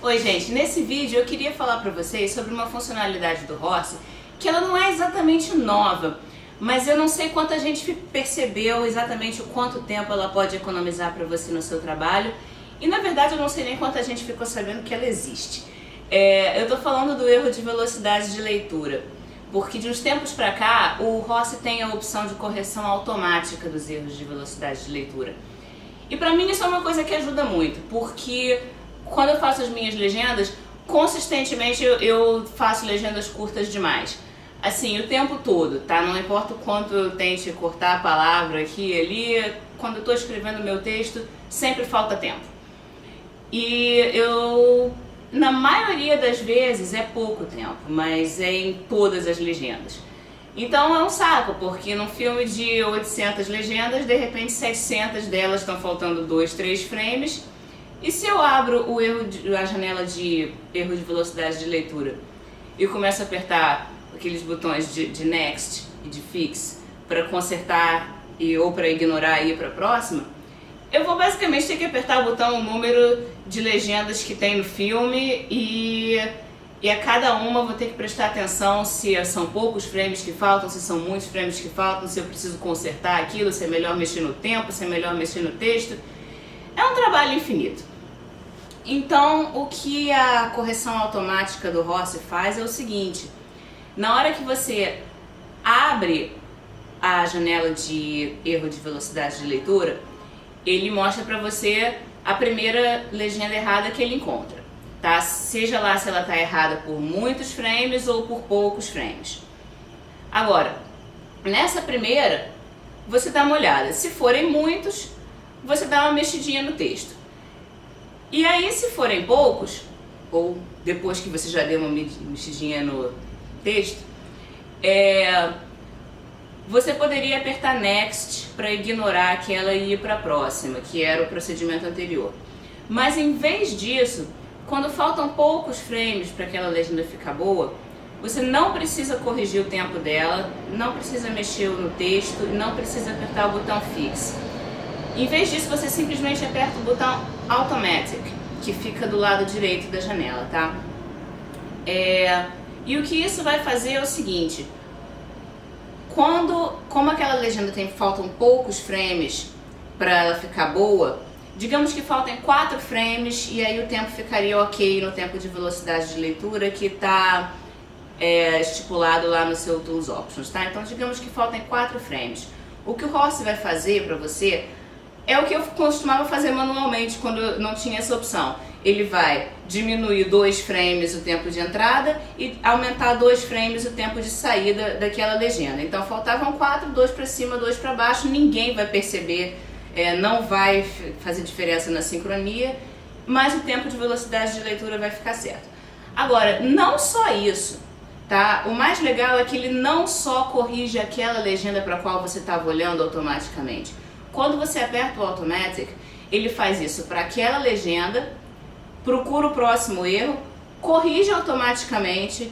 Oi gente, nesse vídeo eu queria falar para vocês sobre uma funcionalidade do Horse que ela não é exatamente nova, mas eu não sei quanta gente percebeu exatamente o quanto tempo ela pode economizar para você no seu trabalho e na verdade eu não sei nem quanta gente ficou sabendo que ela existe. Eu tô falando do erro de velocidade de leitura, porque de uns tempos para cá o Horse tem a opção de correção automática dos erros de velocidade de leitura. E pra mim isso é uma coisa que ajuda muito, porque quando eu faço as minhas legendas, consistentemente eu faço legendas curtas demais. Assim, o tempo todo, tá? Não importa o quanto eu tente cortar a palavra aqui e ali, quando eu tô escrevendo meu texto, sempre falta tempo. E na maioria das vezes é pouco tempo, mas é em todas as legendas. Então é um saco, porque num filme de 800 legendas, de repente 700 delas estão faltando 2, 3 frames. E se eu abro a janela de erro de velocidade de leitura e começo a apertar aqueles botões de Next e de Fix para consertar ou para ignorar e ir para a próxima, eu vou basicamente ter que apertar o botão, o número de legendas que tem no filme e a cada uma vou ter que prestar atenção se são poucos frames que faltam, se são muitos frames que faltam, se eu preciso consertar aquilo, se é melhor mexer no tempo, se é melhor mexer no texto. É um trabalho infinito. Então, o que a correção automática do Horse faz é o seguinte: na hora que você abre a janela de erro de velocidade de leitura, ele mostra para você a primeira legenda errada que ele encontra, tá? Seja lá se ela está errada por muitos frames ou por poucos frames. Agora, nessa primeira, você dá uma olhada. Se forem muitos, você dá uma mexidinha no texto. E aí, se forem poucos, ou depois que você já deu uma mexidinha no texto, você poderia apertar Next para ignorar aquela e ir para a próxima, que era o procedimento anterior. Mas em vez disso, quando faltam poucos frames para aquela legenda ficar boa, você não precisa corrigir o tempo dela, não precisa mexer no texto, não precisa apertar o botão Fix. Em vez disso, você simplesmente aperta o botão Automatic, que fica do lado direito da janela, tá? E o que isso vai fazer é o seguinte: como aquela legenda faltam poucos frames para ela ficar boa, digamos que faltem 4 frames e aí o tempo ficaria ok no tempo de velocidade de leitura que está estipulado lá no seu Tools Options, tá? Então digamos que faltem 4 frames. O que o Horse vai fazer para você é o que eu costumava fazer manualmente quando não tinha essa opção. Ele vai diminuir 2 frames o tempo de entrada e aumentar 2 frames o tempo de saída daquela legenda. Então faltavam 4, 2 para cima, 2 para baixo, ninguém vai perceber, não vai fazer diferença na sincronia, mas o tempo de velocidade de leitura vai ficar certo. Agora, não só isso, tá? O mais legal é que ele não só corrige aquela legenda para a qual você estava olhando automaticamente. Quando você aperta o Automatic, ele faz isso para aquela legenda, procura o próximo erro, corrige automaticamente,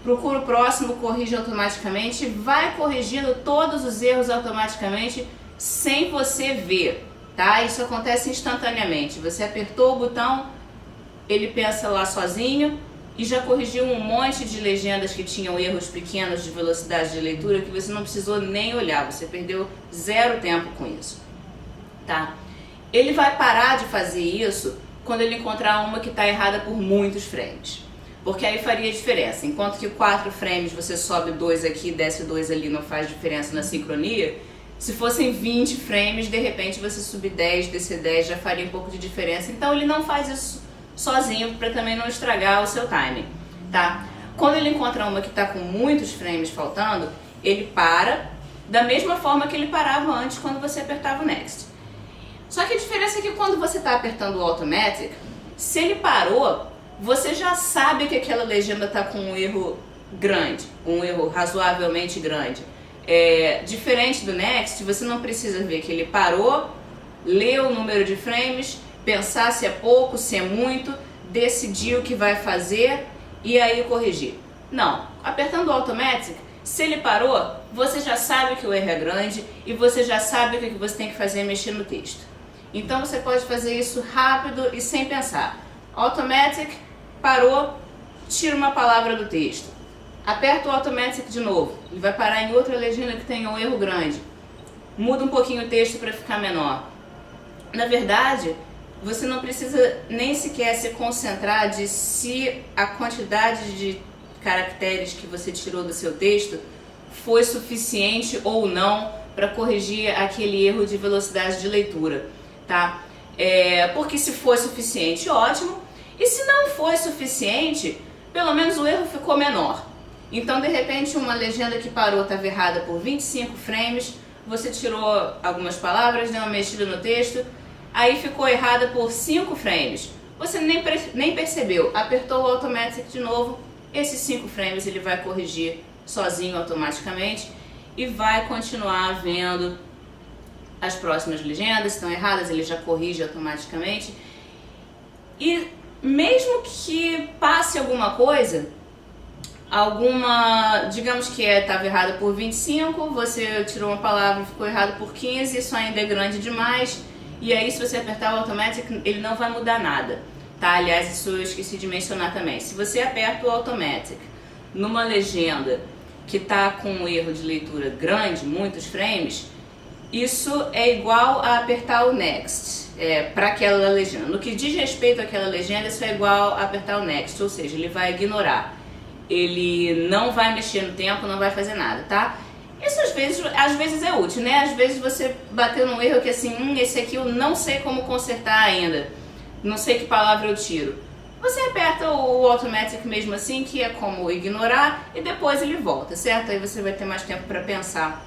procura o próximo, corrige automaticamente, vai corrigindo todos os erros automaticamente sem você ver, tá? Isso acontece instantaneamente. Você apertou o botão, ele pensa lá sozinho e já corrigiu um monte de legendas que tinham erros pequenos de velocidade de leitura que você não precisou nem olhar, você perdeu 0 tempo com isso, tá? Ele vai parar de fazer isso quando ele encontrar uma que está errada por muitos frames, porque aí faria diferença. Enquanto que 4 frames você sobe 2 aqui e desce 2 ali, não faz diferença na sincronia, se fossem 20 frames, de repente você subir 10, descer 10 já faria um pouco de diferença. Então ele não faz isso sozinho para também não estragar o seu timing, tá? Quando ele encontra uma que está com muitos frames faltando, ele para da mesma forma que ele parava antes quando você apertava o Next. Só que a diferença é que quando você está apertando o Automatic, se ele parou, você já sabe que aquela legenda está com um erro grande, um erro razoavelmente grande. Diferente do Next, você não precisa ver que ele parou, leu o número de frames, pensar se é pouco, se é muito, decidir o que vai fazer e aí corrigir. Não, apertando o Automatic, se ele parou, você já sabe que o erro é grande e você já sabe o que você tem que fazer, mexer no texto. Então você pode fazer isso rápido e sem pensar. Automatic, parou, tira uma palavra do texto. Aperta o Automatic de novo, ele vai parar em outra legenda que tenha um erro grande. Muda um pouquinho o texto para ficar menor. Na verdade, você não precisa nem sequer se concentrar de se a quantidade de caracteres que você tirou do seu texto foi suficiente ou não para corrigir aquele erro de velocidade de leitura, tá? Porque se for suficiente, ótimo. E se não for suficiente, pelo menos o erro ficou menor. Então, de repente, uma legenda que parou estava errada por 25 frames, você tirou algumas palavras, deu uma mexida no texto, aí ficou errada por 5 frames. Você nem percebeu, apertou o Automatic de novo, esses 5 frames ele vai corrigir sozinho automaticamente e vai continuar vendo as próximas legendas, se estão erradas ele já corrige automaticamente. E mesmo que passe alguma coisa, digamos que estava errado por 25, você tirou uma palavra e ficou errado por 15, isso ainda é grande demais, e aí se você apertar o Automatic, ele não vai mudar nada, tá? Aliás, isso eu esqueci de mencionar também. Se você aperta o Automatic numa legenda que está com um erro de leitura grande, muitos frames, isso é igual a apertar o Next, para aquela legenda. No que diz respeito àquela legenda, isso é igual a apertar o Next, ou seja, ele vai ignorar. Ele não vai mexer no tempo, não vai fazer nada, tá? Isso às vezes é útil, né? Às vezes você bateu num erro que assim, esse aqui eu não sei como consertar ainda, não sei que palavra eu tiro. Você aperta o Automatic mesmo assim, que é como ignorar, e depois ele volta, certo? Aí você vai ter mais tempo para pensar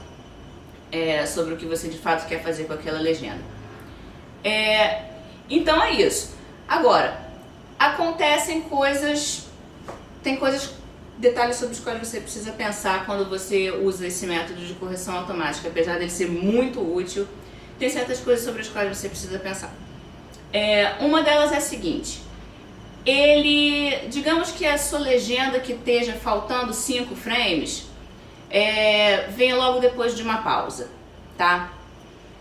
sobre o que você de fato quer fazer com aquela legenda. Então é isso. Agora, acontecem coisas, detalhes sobre os quais você precisa pensar quando você usa esse método de correção automática. Apesar dele ser muito útil, tem certas coisas sobre as quais você precisa pensar. Uma delas é a seguinte: digamos que a sua legenda que esteja faltando 5 frames, vem logo depois de uma pausa, tá?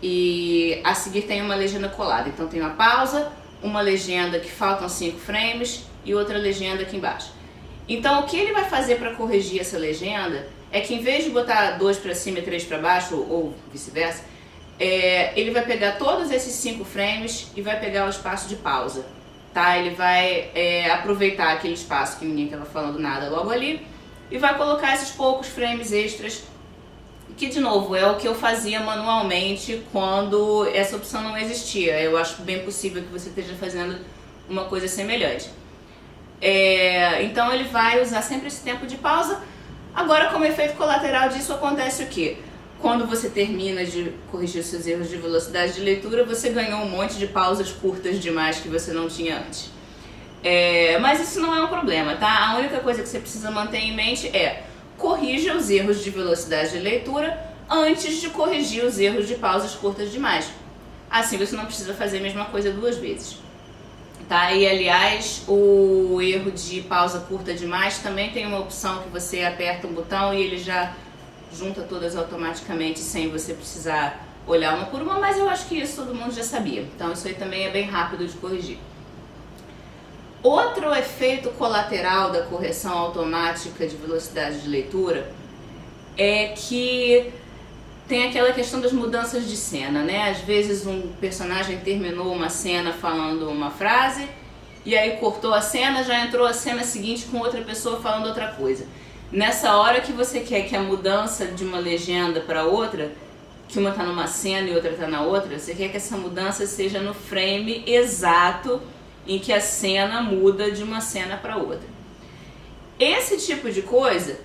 E a seguir tem uma legenda colada. Então tem uma pausa, uma legenda que faltam 5 frames e outra legenda aqui embaixo. Então o que ele vai fazer para corrigir essa legenda é que, em vez de botar 2 para cima e 3 para baixo, ou vice-versa, ele vai pegar todos esses 5 frames e vai pegar o espaço de pausa, tá? Ele vai aproveitar aquele espaço que ninguém estava falando nada logo ali e vai colocar esses poucos frames extras, que de novo é o que eu fazia manualmente quando essa opção não existia. Eu acho bem possível que você esteja fazendo uma coisa semelhante. Então ele vai usar sempre esse tempo de pausa. Agora, como efeito colateral disso, acontece o quê? Quando você termina de corrigir os seus erros de velocidade de leitura, você ganhou um monte de pausas curtas demais que você não tinha antes. Mas isso não é um problema, tá? A única coisa que você precisa manter em mente é: corrija os erros de velocidade de leitura antes de corrigir os erros de pausas curtas demais. Assim você não precisa fazer a mesma coisa 2 vezes. Tá? E aliás, o erro de pausa curta demais também tem uma opção que você aperta um botão e ele já junta todas automaticamente sem você precisar olhar uma por uma, mas eu acho que isso todo mundo já sabia. Então isso aí também é bem rápido de corrigir. Outro efeito colateral da correção automática de velocidade de leitura é que tem aquela questão das mudanças de cena, né? Às vezes um personagem terminou uma cena falando uma frase e aí cortou a cena, já entrou a cena seguinte com outra pessoa falando outra coisa. Nessa hora que você quer que a mudança de uma legenda para outra, que uma está numa cena e outra está na outra, você quer que essa mudança seja no frame exato em que a cena muda de uma cena para outra. Esse tipo de coisa,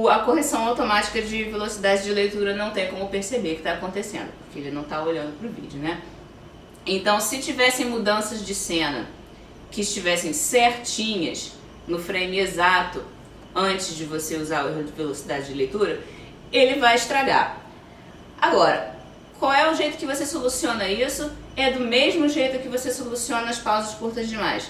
a correção automática de velocidade de leitura não tem como perceber que está acontecendo, porque ele não está olhando para o vídeo, né? Então, se tivessem mudanças de cena que estivessem certinhas no frame exato antes de você usar o erro de velocidade de leitura, ele vai estragar. Agora, qual é o jeito que você soluciona isso? É do mesmo jeito que você soluciona as pausas curtas demais.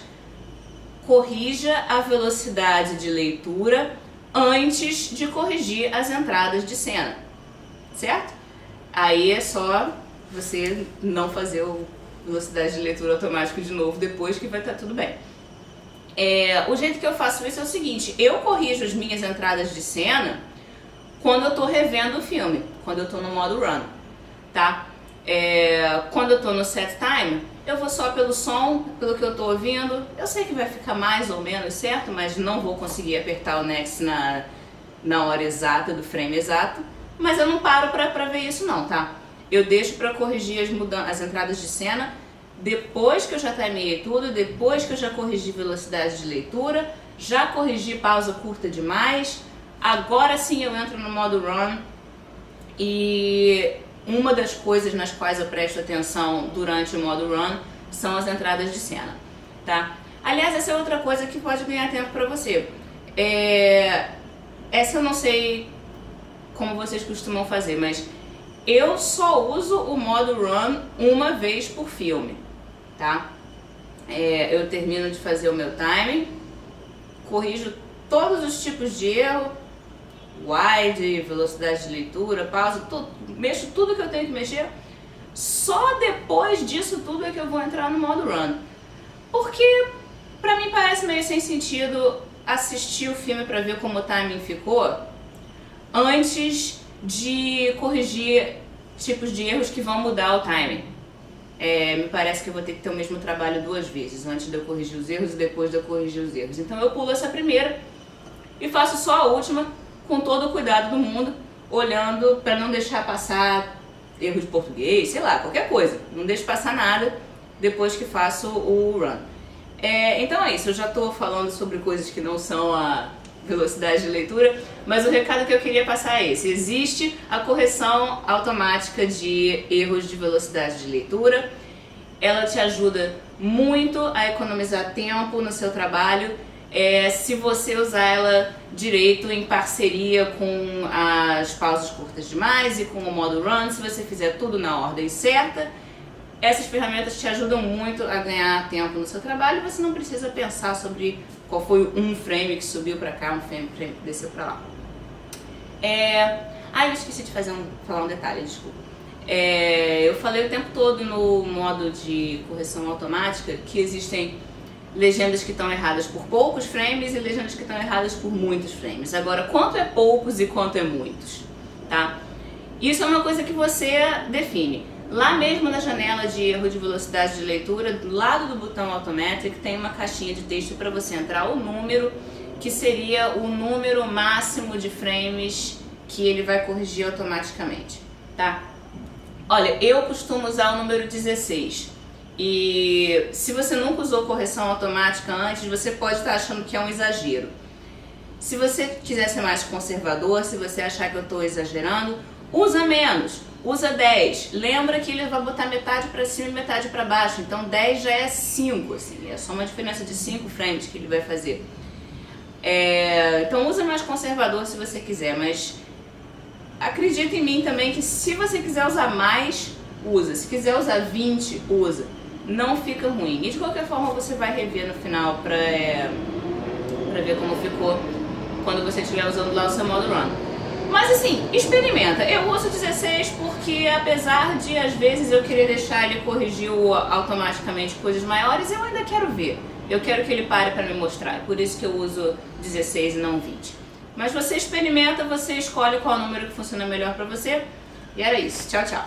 Corrija a velocidade de leitura antes de corrigir as entradas de cena, certo? Aí é só você não fazer o velocidade de leitura automática de novo depois, que vai estar tudo bem. O jeito que eu faço isso é o seguinte: eu corrijo as minhas entradas de cena quando eu tô revendo o filme, quando eu tô no modo run, tá? Quando eu tô no set time, eu vou só pelo som, pelo que eu tô ouvindo. Eu sei que vai ficar mais ou menos certo, mas não vou conseguir apertar o next na hora exata, do frame exato. Mas eu não paro pra ver isso não, tá? Eu deixo pra corrigir as entradas de cena depois que eu já timeei tudo, depois que eu já corrigi velocidade de leitura, já corrigi pausa curta demais. Agora sim eu entro no modo run. E uma das coisas nas quais eu presto atenção durante o modo run são as entradas de cena, tá? Aliás, essa é outra coisa que pode ganhar tempo pra você. Essa eu não sei como vocês costumam fazer, mas eu só uso o modo run uma vez por filme, tá? Eu termino de fazer o meu timing, corrijo todos os tipos de erro, wide, velocidade de leitura, pausa, tudo, mexo tudo que eu tenho que mexer. Só depois disso tudo é que eu vou entrar no modo run. Porque pra mim parece meio sem sentido assistir o filme pra ver como o timing ficou antes de corrigir tipos de erros que vão mudar o timing. Me parece que eu vou ter que ter o mesmo trabalho duas vezes, antes de eu corrigir os erros e depois de eu corrigir os erros. Então eu pulo essa primeira e faço só a última, com todo o cuidado do mundo, olhando para não deixar passar erro de português, sei lá, qualquer coisa. Não deixo passar nada depois que faço o run. Então é isso, eu já estou falando sobre coisas que não são a velocidade de leitura, mas o recado que eu queria passar é esse: existe a correção automática de erros de velocidade de leitura. Ela te ajuda muito a economizar tempo no seu trabalho, se você usar ela direito, em parceria com as pausas curtas demais e com o modo run. Se você fizer tudo na ordem certa, essas ferramentas te ajudam muito a ganhar tempo no seu trabalho. Você não precisa pensar sobre qual foi um frame que subiu pra cá, um frame que desceu pra lá. Eu esqueci de falar um detalhe, desculpa. Eu falei o tempo todo no modo de correção automática que existem legendas que estão erradas por poucos frames e legendas que estão erradas por muitos frames. Agora, quanto é poucos e quanto é muitos, tá? Isso é uma coisa que você define. Lá mesmo na janela de erro de velocidade de leitura, do lado do botão Automatic, tem uma caixinha de texto para você entrar o número, que seria o número máximo de frames que ele vai corrigir automaticamente, tá? Olha, eu costumo usar o número 16. E se você nunca usou correção automática antes, você pode estar achando que é um exagero. Se você quiser ser mais conservador, se você achar que eu estou exagerando, usa menos, usa 10. Lembra que ele vai botar metade para cima e metade para baixo, então 10 já é 5, assim, é só uma diferença de 5 frames que ele vai fazer. Então usa mais conservador se você quiser, mas acredita em mim também que se você quiser usar mais, usa. Se quiser usar 20, usa. Não fica ruim. E de qualquer forma você vai rever no final pra ver como ficou quando você estiver usando lá o seu modo run. Mas assim, experimenta. Eu uso 16 porque apesar de às vezes eu querer deixar ele corrigir automaticamente coisas maiores, eu ainda quero ver. Eu quero que ele pare para me mostrar. É por isso que eu uso 16 e não 20. Mas você experimenta, você escolhe qual número que funciona melhor pra você. E era isso. Tchau, tchau.